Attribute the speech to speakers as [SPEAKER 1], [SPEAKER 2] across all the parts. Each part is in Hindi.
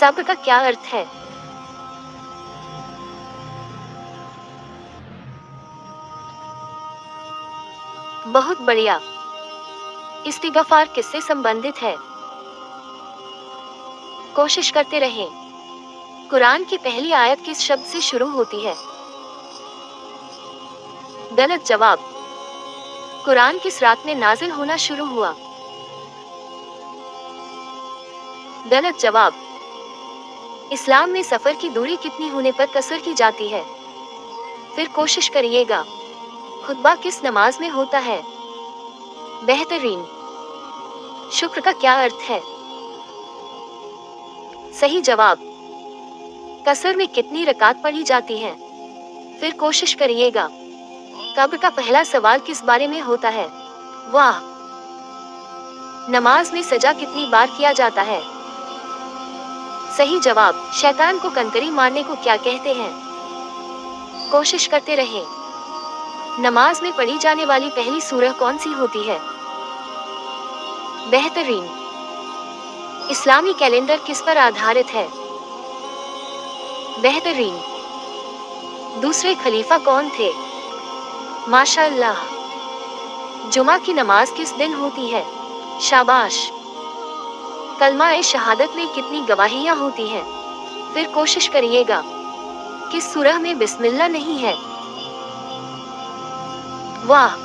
[SPEAKER 1] सब्र का क्या अर्थ है? बहुत बढ़िया। इस्तिग़फ़ार किससे संबंधित है? कोशिश करते रहें। कुरान की पहली आयत किस शब्द से शुरू होती है? गलत जवाब। कुरान किस रात में नाज़िल होना शुरू हुआ? गलत जवाब। इस्लाम में सफर की दूरी कितनी होने पर कसर की जाती है? फिर कोशिश करिएगा। खुतबा किस नमाज में होता है? बेहतरीन। शुक्र का क्या अर्थ है? सही जवाब। कसर में कितनी रकात पढ़ी जाती है? फिर कोशिश करिएगा। कब्र का पहला सवाल किस बारे में होता है? वाह। नमाज में सजा कितनी बार किया जाता है? सही जवाब। शैतान को कंकरी मारने को क्या कहते हैं? कोशिश करते रहें। नमाज में पढ़ी जाने वाली पहली सूरह कौन सी होती है? बेहतरीन। इस्लामी कैलेंडर किस पर आधारित है? बेहतरीन। दूसरे खलीफा कौन थे? माशाअल्लाह। जुमा की नमाज किस दिन होती है? शाबाश। कलमा-ए शहादत में कितनी गवाहियां होती हैं? फिर कोशिश करिएगा। किस सूरह में बिस्मिल्लाह नहीं है? वाह।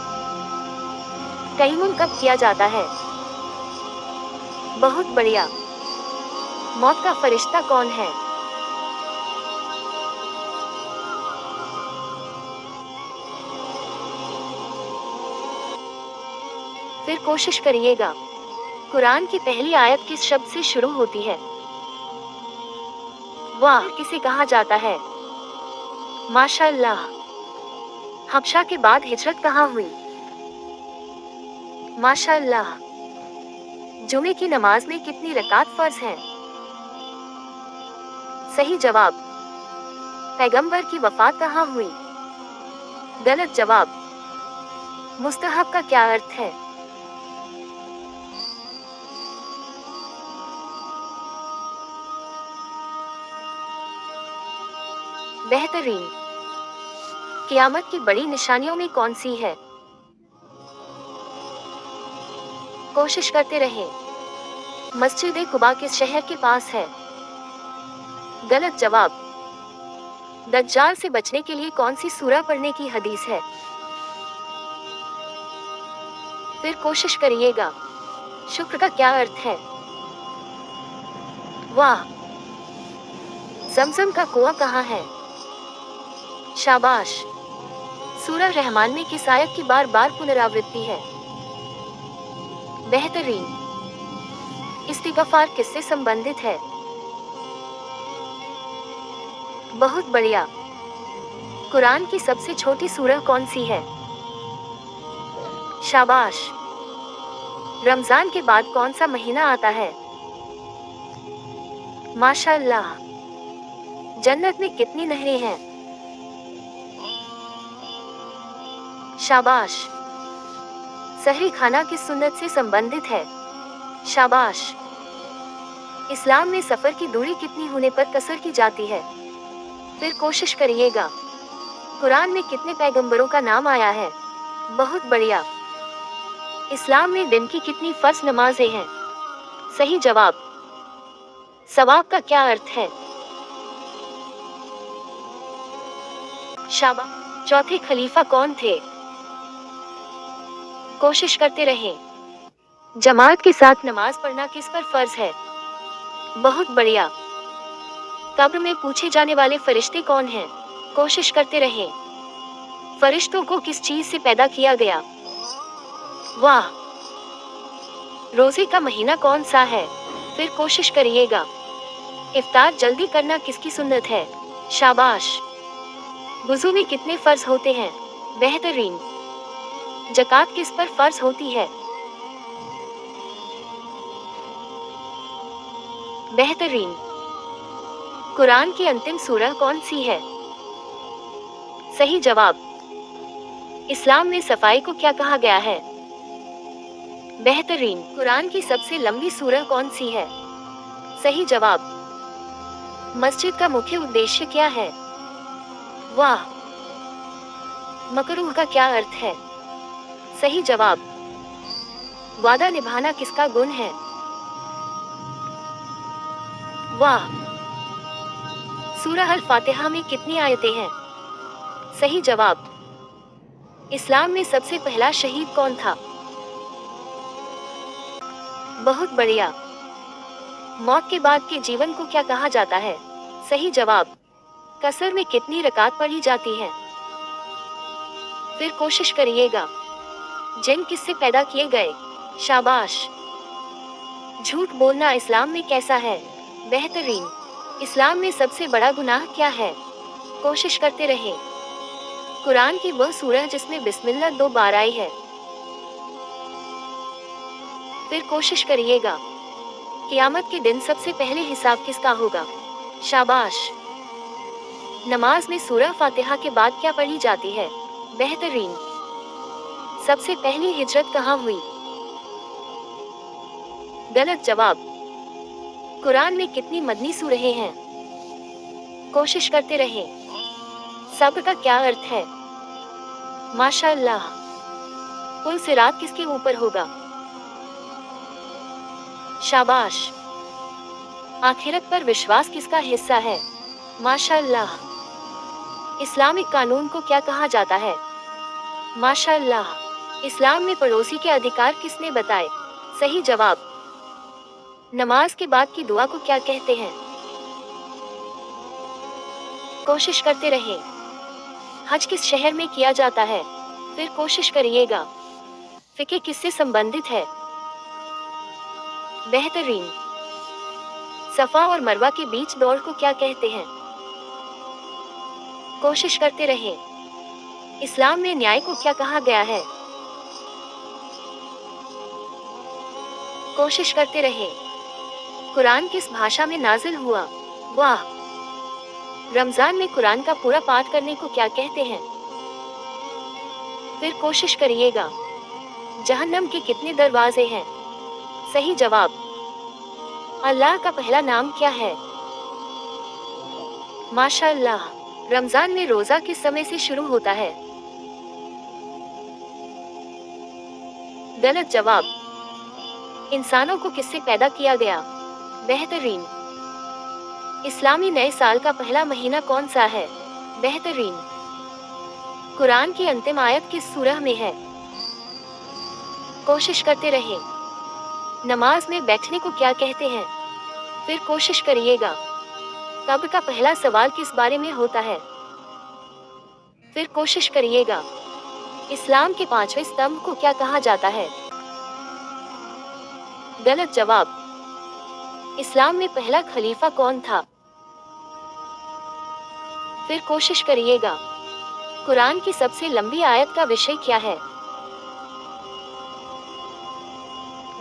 [SPEAKER 1] तयम्मुम कब किया जाता है? बहुत बढ़िया। मौत का फरिश्ता कौन है? फिर कोशिश करिएगा। कुरान की पहली आयत किस शब्द से शुरू होती है? वाह। किसे कहा जाता है? माशाअल्लाह। हबशा के बाद हिजरत कहाँ हुई? माशाअल्लाह। जुमे की नमाज में कितनी रकात फर्ज हैं? सही जवाब। पैगंबर की वफात कहाँ हुई? गलत जवाब। मुस्तहब का क्या अर्थ है? बेहतरीन। क़यामत की बड़ी निशानियों में कौन सी है? कोशिश करते रहें। मस्जिद-ए-कुबा किस शहर के पास है? गलत जवाब। दज्जाल से बचने के लिए कौन सी सूरह पढ़ने की हदीस है? फिर कोशिश करिएगा। शुक्र का क्या अर्थ है? वाह। ज़मज़म का कुआं कहाँ है? शाबाश। सूरह रहमान में किस आयत की बार बार पुनरावृत्ति है? बेहतरीन। इस्तिग़फ़ार किससे संबंधित है? बहुत बढ़िया। कुरान की सबसे छोटी सूरह कौन सी है? शाबाश। रमजान के बाद कौन सा महीना आता है? माशाअल्लाह। जन्नत में कितनी नहरें हैं? शाबाश। सहरी खाना किस सुन्नत से संबंधित है? शाबाश। इस्लाम में सफर की दूरी कितनी होने पर कसर की जाती है? फिर कोशिश करिएगा। कुरान में कितने पैगंबरों का नाम आया है? बहुत बढ़िया। इस्लाम में दिन की कितनी फर्ज नमाजें हैं? सही जवाब। सवाब का क्या अर्थ है? शाबाश। चौथे खलीफा कौन थे? कोशिश करते रहें। जमात के साथ नमाज पढ़ना किस पर फर्ज है? बहुत बढ़िया। कब्र में पूछे जाने वाले फरिश्ते कौन हैं? कोशिश करते रहें। फरिश्तों को किस चीज से पैदा किया गया? वाह। रोजे का महीना कौन सा है? फिर कोशिश करिएगा। इफ्तार जल्दी करना किसकी सुन्नत है? शाबाश। वुज़ू में कितने फर्ज होते हैं? बेहतरीन। ज़कात किस पर फर्ज होती है? बेहतरीन। कुरान की अंतिम सूरह कौन सी है? सही जवाब। इस्लाम में सफाई को क्या कहा गया है? बेहतरीन। कुरान की सबसे लंबी सूरह कौन सी है? सही जवाब। मस्जिद का मुख्य उद्देश्य क्या है? वाह। मकरूह का क्या अर्थ है? सही जवाब। वादा निभाना किसका गुण है? वाह। सूरह अल फातिहा में कितनी आयतें हैं? सही जवाब। इस्लाम में सबसे पहला शहीद कौन था? बहुत बढ़िया। मौत के बाद के जीवन को क्या कहा जाता है? सही जवाब। कसर में कितनी रकात पढ़ी जाती है? फिर कोशिश करिएगा। जिन किससे पैदा किए गए? शाबाश। झूठ बोलना इस्लाम में कैसा है? बेहतरीन। इस्लाम में सबसे बड़ा गुनाह क्या है? कोशिश करते रहें। कुरान की वह सूरह जिसमें बिस्मिल्लाह 2 बार आई है? फिर कोशिश करिएगा। क़यामत के दिन सबसे पहले हिसाब किसका होगा? शाबाश। नमाज में सूरह फातिहा के बाद क्या पढ़ी जाती है? बेहतरीन। सबसे पहली हिजरत कहाँ हुई? गलत जवाब। कुरान में कितनी मदनी सूरहें हैं? कोशिश करते रहें। सब्र का क्या अर्थ है? माशाअल्लाह। पुल सिरात किसके ऊपर होगा? शाबाश। आखिरत पर विश्वास किसका हिस्सा है? माशाअल्लाह। इस्लामिक कानून को क्या कहा जाता है? माशाअल्लाह। इस्लाम में पड़ोसी के अधिकार किसने बताए? सही जवाब। नमाज के बाद की दुआ को क्या कहते हैं? कोशिश करते रहें। हज किस शहर में किया जाता है? फिर कोशिश करिएगा। फिक्र किससे संबंधित है? बेहतरीन। सफा और मरवा के बीच दौड़ को क्या कहते हैं? कोशिश करते रहें। इस्लाम में न्याय को क्या कहा गया है? कोशिश करते रहें। कुरान किस भाषा में नाजिल हुआ? वाह। रमजान में कुरान का पूरा पाठ करने को क्या कहते हैं? फिर कोशिश करिएगा। जहन्नम के कितने दरवाजे हैं? सही जवाब। अल्लाह का पहला नाम क्या है? माशाअल्लाह। रमजान में रोजा किस समय से शुरू होता है? गलत जवाब। इंसानों को किससे पैदा किया गया? बेहतरीन। इस्लामी नए साल का पहला महीना कौन सा है? बेहतरीन। कुरान की अंतिम आयत किस सूरह में है? कोशिश करते रहें। नमाज में बैठने को क्या कहते हैं? फिर कोशिश करिएगा। कब्र का पहला सवाल किस बारे में होता है? फिर कोशिश करिएगा। इस्लाम के 5वें स्तंभ को क्या कहा जाता है? गलत जवाब। इस्लाम में पहला खलीफा कौन था? फिर कोशिश करिएगा। कुरान की सबसे लंबी आयत का विषय क्या है?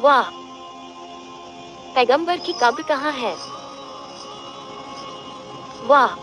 [SPEAKER 1] वाह। पैगंबर की कब्र कहाँ है? वाह।